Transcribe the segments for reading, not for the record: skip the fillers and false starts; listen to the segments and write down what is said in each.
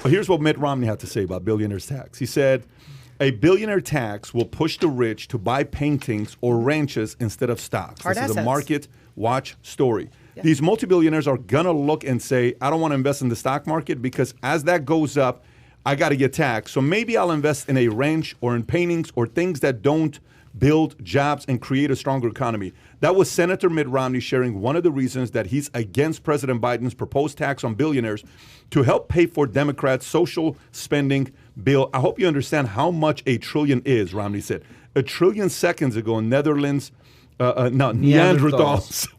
here's what Mitt Romney had to say about billionaires tax. He said, a billionaire tax will push the rich to buy paintings or ranches instead of stocks. Hard this assets. is a market watch story. Yeah. These multi-billionaires are going to look and say, I don't want to invest in the stock market because as that goes up, I got to get taxed. So maybe I'll invest in a ranch or in paintings or things that don't build jobs and create a stronger economy. That was Senator Mitt Romney sharing one of the reasons that he's against President Biden's proposed tax on billionaires to help pay for Democrats' social spending bill. I hope you understand how much a trillion is, Romney said. A trillion seconds ago, Neanderthals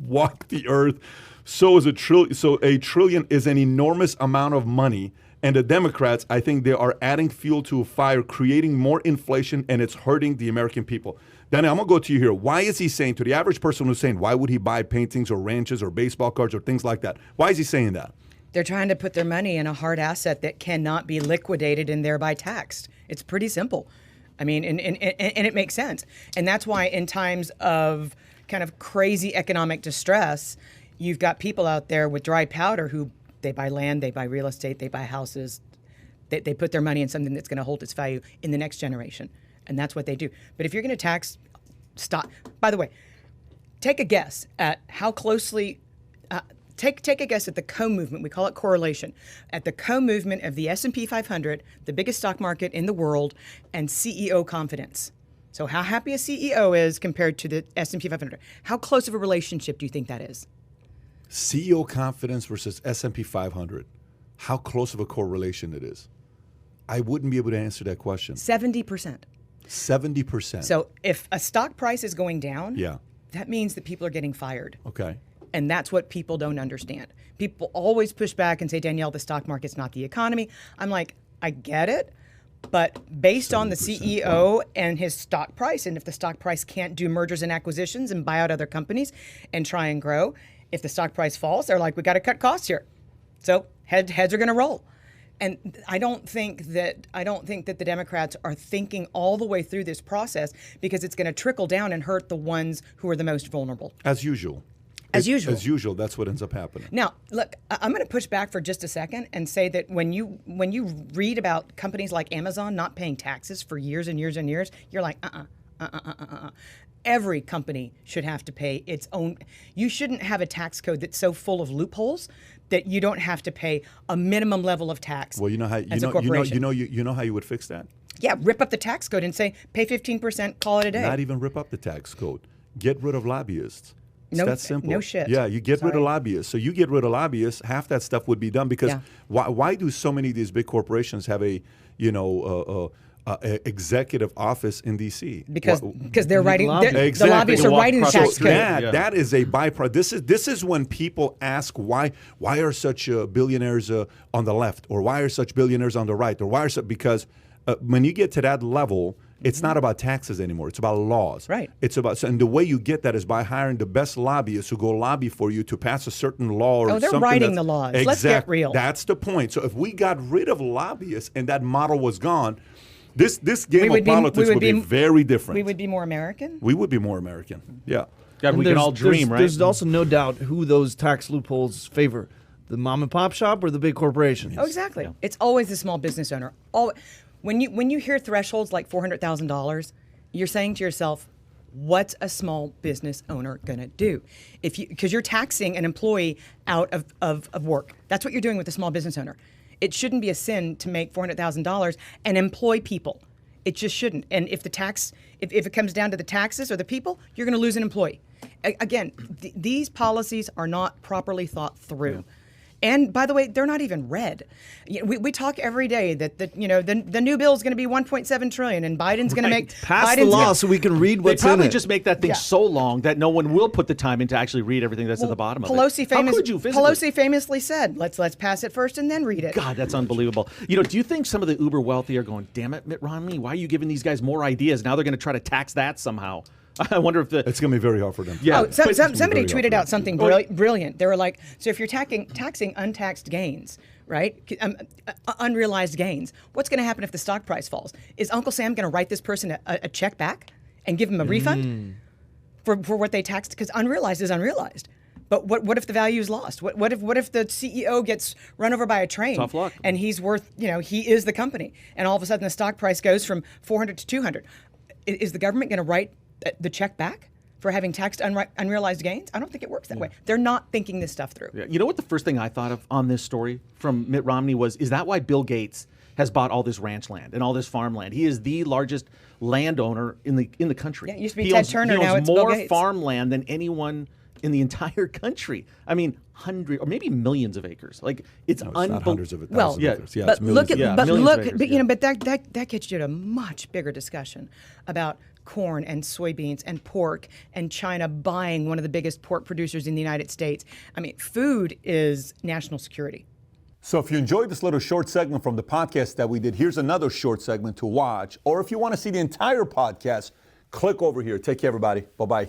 walked the earth. So is a trillion. So a trillion is an enormous amount of money. And the Democrats, I think they are adding fuel to a fire, creating more inflation, and it's hurting the American people. Danny, I'm going to go to you here. Why is he saying, to the average person who's saying, why would he buy paintings or ranches or baseball cards or things like that? Why is he saying that? They're trying to put their money in a hard asset that cannot be liquidated and thereby taxed. It's pretty simple. I mean, and it makes sense. And that's why in times of kind of crazy economic distress, you've got people out there with dry powder who they buy land, they buy real estate, they buy houses. They put their money in something that's going to hold its value in the next generation. And that's what they do. But if you're going to tax stock, by the way, take a guess at how closely, take a guess at the co-movement, we call it correlation, at the co-movement of the S&P 500, the biggest stock market in the world, and CEO confidence. So how happy a CEO is compared to the S&P 500. How close of a relationship do you think that is? CEO confidence versus S&P 500. How close of a correlation it is? I wouldn't be able to answer that question. 70%. 70%. So if a stock price is going down, yeah, that means that people are getting fired. Okay. And that's what people don't understand. People always push back and say, Danielle, the stock market's not the economy. I'm like, I get it. But based on the CEO and his stock price, and if the stock price can't do mergers and acquisitions and buy out other companies and try and grow, if the stock price falls, they're like, we got to cut costs here. So heads are going to roll. And I don't think that the Democrats are thinking all the way through this process because it's going to trickle down and hurt the ones who are the most vulnerable. As usual. As usual. As usual, that's what ends up happening. Now, look, I'm going to push back for just a second and say that when you read about companies like Amazon not paying taxes for years and years and years, you're like, Every company should have to pay its own. You shouldn't have a tax code that's so full of loopholes that you don't have to pay a minimum level of tax. Well, you know how you would fix that? Yeah, rip up the tax code and say pay 15%, call it a day. Not even rip up the tax code. Get rid of lobbyists. It's that simple. No shit. Yeah, you get rid of lobbyists. So you get rid of lobbyists, half that stuff would be done. Because why do so many of these big corporations have a executive office in D.C.? Because they're writing. The lobbyists are writing the tax code. That is a byproduct. This is when people ask why are such billionaires on the left, or why are such billionaires on the right, or why are because when you get to that level. It's not about taxes anymore. It's about laws. Right. It's about, and the way you get that is by hiring the best lobbyists who go lobby for you to pass a certain law or they're something. Writing the laws. Exactly. Let's get real. That's the point. So if we got rid of lobbyists and that model was gone, this game of politics would be very different. We would be more American? We would be more American. Yeah. God, we can all dream, right? There's also no doubt who those tax loopholes favor. The mom and pop shop or the big corporations? Oh, exactly. Yeah. It's always the small business owner. When you hear thresholds like $400,000, you're saying to yourself, what's a small business owner going to do? Because you're taxing an employee out of work. That's what you're doing with a small business owner. It shouldn't be a sin to make $400,000 and employ people. It just shouldn't. And if it comes down to the taxes or the people, you're going to lose an employee. Again, these policies are not properly thought through. Yeah. And by the way, they're not even read. We talk every day that the new bill is going to be $1.7 trillion, and Biden's going to pass the law so we can read what's in it. They probably just make that thing so long that no one will put the time in to actually read everything that's at the bottom of it. Pelosi famously said, "Let's pass it first and then read it." God, that's unbelievable. Do you think some of the uber wealthy are going, "Damn it, Mitt Romney, why are you giving these guys more ideas? Now they're going to try to tax that somehow." I wonder if it's going to be very hard for them. Yeah. Somebody tweeted out something brilliant. They were like, so if you're taxing untaxed gains, right, unrealized gains, what's going to happen if the stock price falls? Is Uncle Sam going to write this person a check back and give him a refund for what they taxed? Because unrealized is unrealized. But what if the value is lost? What if the CEO gets run over by a train? Tough luck. And he's worth, he is the company, and all of a sudden the stock price goes from 400 to 200. Is the government going to write the check back for having taxed unrealized gains? I don't think it works that way. They're not thinking this stuff through. Yeah. You know what the first thing I thought of on this story from Mitt Romney was, is that why Bill Gates has bought all this ranch land and all this farmland? He is the largest landowner in the country. Yeah, it used to be Ted Turner, he owns now it's Bill more Gates. farmland than anyone in the entire country. I mean, hundreds or maybe millions of acres. Like it's No, it's not hundreds of it. Well, thousands of acres. Yeah, but it's millions look of at, acres. but millions look, of acres, but yeah. but that gets you to a much bigger discussion about corn and soybeans and pork and China buying one of the biggest pork producers in the United States. I mean, food is national security. So if you enjoyed this little short segment from the podcast that we did, here's another short segment to watch. Or if you want to see the entire podcast, click over here. Take care, everybody. Bye-bye.